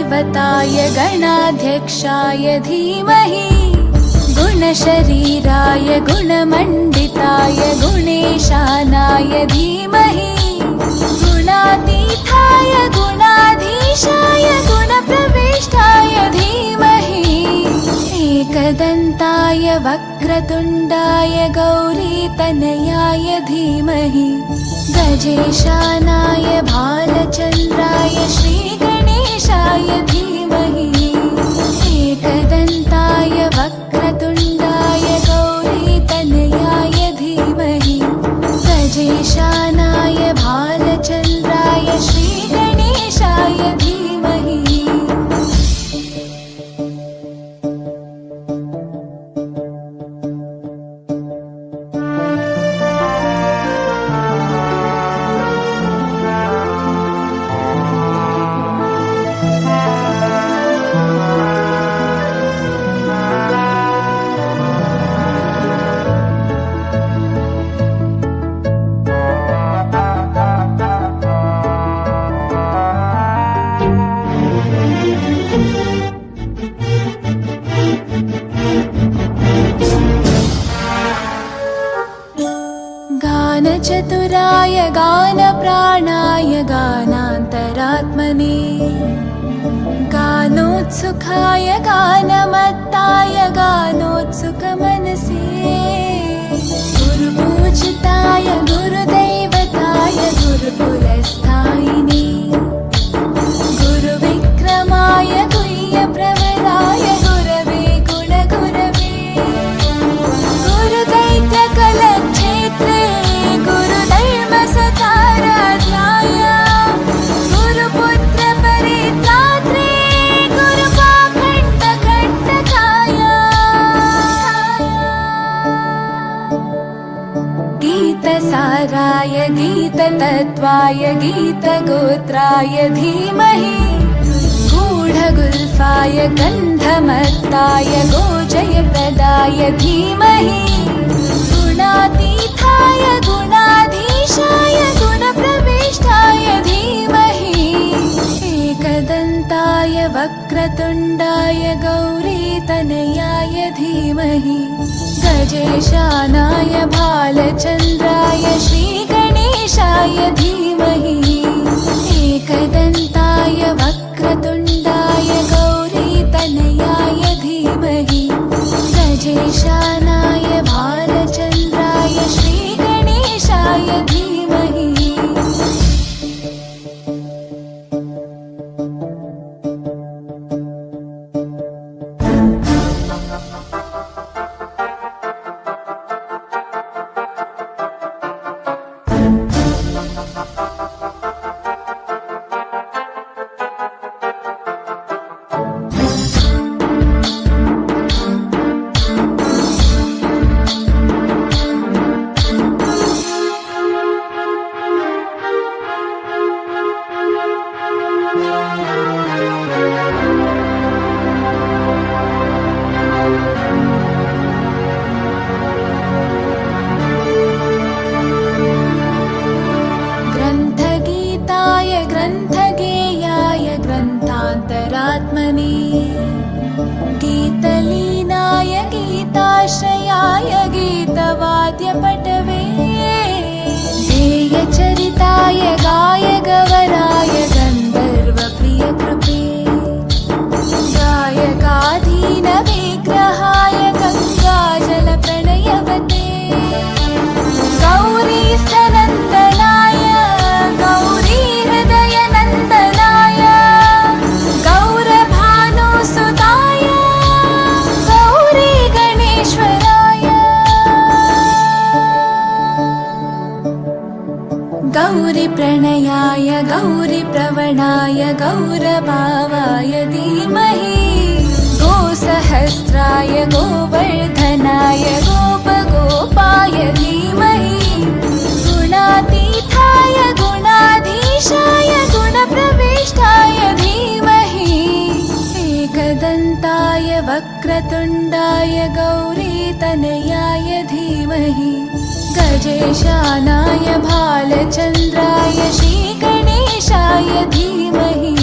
गुरुदैवताय गणाध्यक्षाय धीमहि गुणशरीराय गुणमण्डिताय गुणेशानाय धीमहि गुणातीताय गुणाधीशाय गुणप्रविष्टाय धीमहि एकदन्ताय वक्रतुण्डाय गौरीतनयाय धीमहि गजेशानाय भालचन्द्राय श्रीगणेशाय धीमहि एकदन्ताय वक्रतुण्डाय गौरीतनयाय धीमहि गजेशानाय भालचन्द्राय श्रीगणेशाय धीमहि गानचतुराय गानप्राणाय गानान्तरात्मने गानोत्सुकाय गानमत्ताय गानोत्सुकमनसे गुरुपूजिताय गुरुदैवताय गुरुकुलस्थायिने गुरुविक्रमाय गुह्यप्रवराय गुरवे गुणगुरवे गुरुदैत्यकलक्षेत्रे गुरुधर्मसताराध्याय गुरुपुत्रपरित्रात्रे गुरुपाखण्डखण्डकाय गीतसाराय गीततत्त्वाय गीतगोत्राय धीमहि गूढगुल्फाय गन्धमत्ताय गोजयप्रदाय धीमहि गुणातीताय गुणाधीशाय गुणप्रविष्टाय धीमहि एकदन्ताय वक्रतुण्डाय गौरीतनयाय धीमहि गजेशानाय भालचन्द्राय श्रीगणेशाय धीमहि एकदन्ताय वक्रतुण्डाय गौरीतनयाय धीमहि गजेशानाय भालचन्द्राय श्रीगणेशाय धीमहि ग्रन्थगीताय ग्रन्थगेयाय ग्रन्थान्तरात्मने गीतलीनाय गीताश्रयाय गीतवाद्यपटवे ध्येयचरिताय गायगवराय गन्धर्वप्रियकृपे गायकाधीनविग्रहाय गङ्गाजलप्रणयवते गौरीस्तनन्दनाय गौरीहृदयनन्दनाय गौरभानुसुताय गौरीगणेश्वराय गौरीप्रणयाय गौरीप्रवणाय गौरभावाय धीमहि गोसहस्राय गोवर्धनाय गोपगोपाय धीमहि गुणातीताय गुणाधीशाय गुणप्रविष्टाय धीमहि एकदन्ताय वक्रतुण्डाय गौरीतनयाय धीमहि गजेशानाय भालचन्द्राय श्रीगणेशाय धीमहि